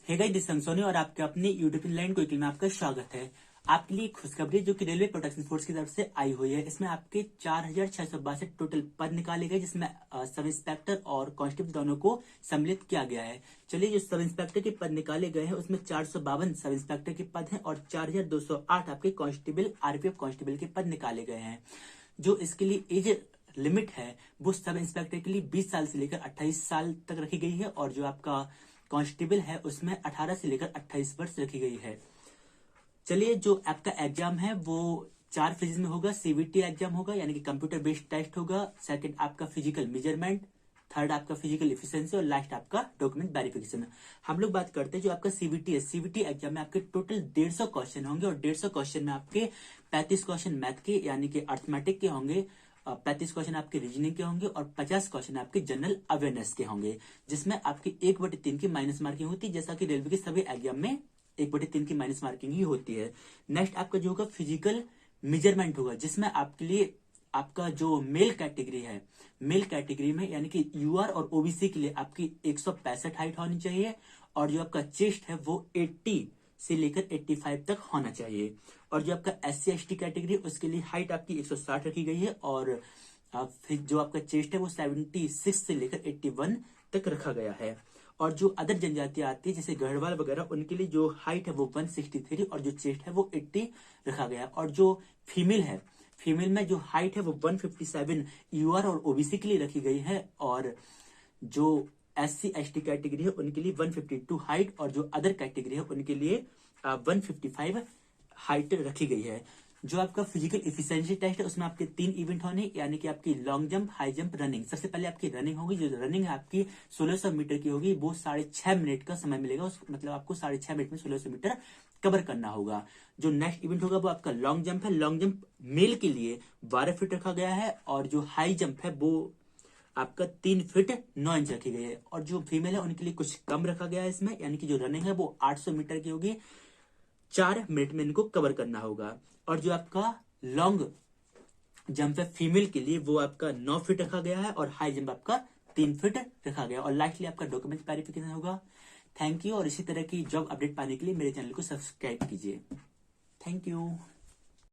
Hey guys, this Soni और आपके अपने यूट्यूब लाइन क्विकली में आपका स्वागत है। आपके लिए खुशखबरी जो कि रेलवे प्रोटेक्शन फोर्स की तरफ से आई हुई है। इसमें आपके 4662 टोटल पद निकाले गए, जिसमें सब इंस्पेक्टर और कांस्टेबल दोनों को सम्मिलित किया गया है। चलिए, जो सब इंस्पेक्टर के पद निकाले गए हैं उसमें 452 सब इंस्पेक्टर के पद हैं और 4208 आपके कांस्टेबल आरपीएफ कांस्टेबल के पद निकाले गए हैं। जो इसके लिए एज लिमिट है वो सब इंस्पेक्टर के लिए 20 साल से लेकर 28 साल तक रखी गई है और जो आपका कांस्टेबल है उसमें 18 से लेकर 28 वर्ष रखी गई है। चलिए, जो आपका एग्जाम है वो 4 फेज में होगा। सीवीटी एग्जाम होगा यानी कि कंप्यूटर बेस्ड टेस्ट होगा। सेकंड आपका फिजिकल मेजरमेंट, थर्ड आपका फिजिकल एफिशिएंसी और लास्ट आपका डॉक्यूमेंट वेरिफिकेशन। हम लोग बात करते हैं जो आपका सीवीटी है। सीवीटी एग्जाम में आपके टोटल 150 क्वेश्चन होंगे और 150 क्वेश्चन में आपके 35 क्वेश्चन मैथ के यानी कि अर्थमेटिक के होंगे, 35 क्वेश्चन आपके रीजनिंग के होंगे और 50 क्वेश्चन आपके जनरल अवेयरनेस के होंगे, जिसमें आपकी 1/3 की माइनस मार्किंग होती है, जैसा कि रेलवे के सभी एग्जाम में 1/3 की माइनस मार्किंग ही होती है। नेक्स्ट आपका जो होगा फिजिकल मेजरमेंट होगा, जिसमें आपके लिए आपका जो मेल कैटेगरी है, मेल कैटेगरी में यानी कि यूआर और ओबीसी के लिए आपकी 165 हाइट होनी चाहिए और जो आपका चेस्ट है वो 80 से लेकर 85 तक होना चाहिए। और जो आपका SC ST कैटेगरी उसके लिए हाइट आपकी 160 रखी गई है और फिर जो आपका चेस्ट है वो 76 से लेकर 81 तक रखा गया है। और जो अदर जनजातियां आती है जैसे गढ़वाल वगैरह, उनके लिए जो हाइट है वो 163 और जो चेस्ट है वो 80 रखा गया। और जो फीमेल है, फीमेल में जो हाइट है वो 157 यूआर और ओबीसी के लिए रखी गई है और जो SC ST कैटेगरी है उनके लिए 152 हाइट और जो अदर कैटेगरी है उनके लिए 155 हाइट रखी गई है। जो आपका फिजिकल एफिशिएंसी टेस्ट है उसमें आपके 3 इवेंट होने यानी कि आपकी long jump, high jump, running. सबसे पहले आपकी रनिंग होगी। जो रनिंग है आपकी 1600 मीटर की होगी, वो 6.5 मिनट का समय मिलेगा। मतलब आपको 6.5 मिनट में 1600 मीटर कवर करना होगा। जो नेक्स्ट इवेंट होगा वो आपका लॉन्ग जंप है। लॉन्ग जंप मेल के लिए 12 फीट रखा गया है और जो हाई जंप है वो आपका 3 फीट 9 इंच रखी गई है। और जो फीमेल है उनके लिए कुछ कम रखा गया है इसमें, यानी कि जो रनिंग है वो 800 मीटर की होगी, 4 मिनट में इनको कवर करना होगा। और जो आपका लॉन्ग जंप है फीमेल के लिए वो आपका 9 फीट रखा गया है और हाई जंप आपका 3 फीट रखा गया। और लास्टली आपका डॉक्यूमेंट वेरिफिकेशन होगा। Thank you. और इसी तरह की जॉब अपडेट पाने के लिए मेरे चैनल को सब्सक्राइब कीजिए। Thank you.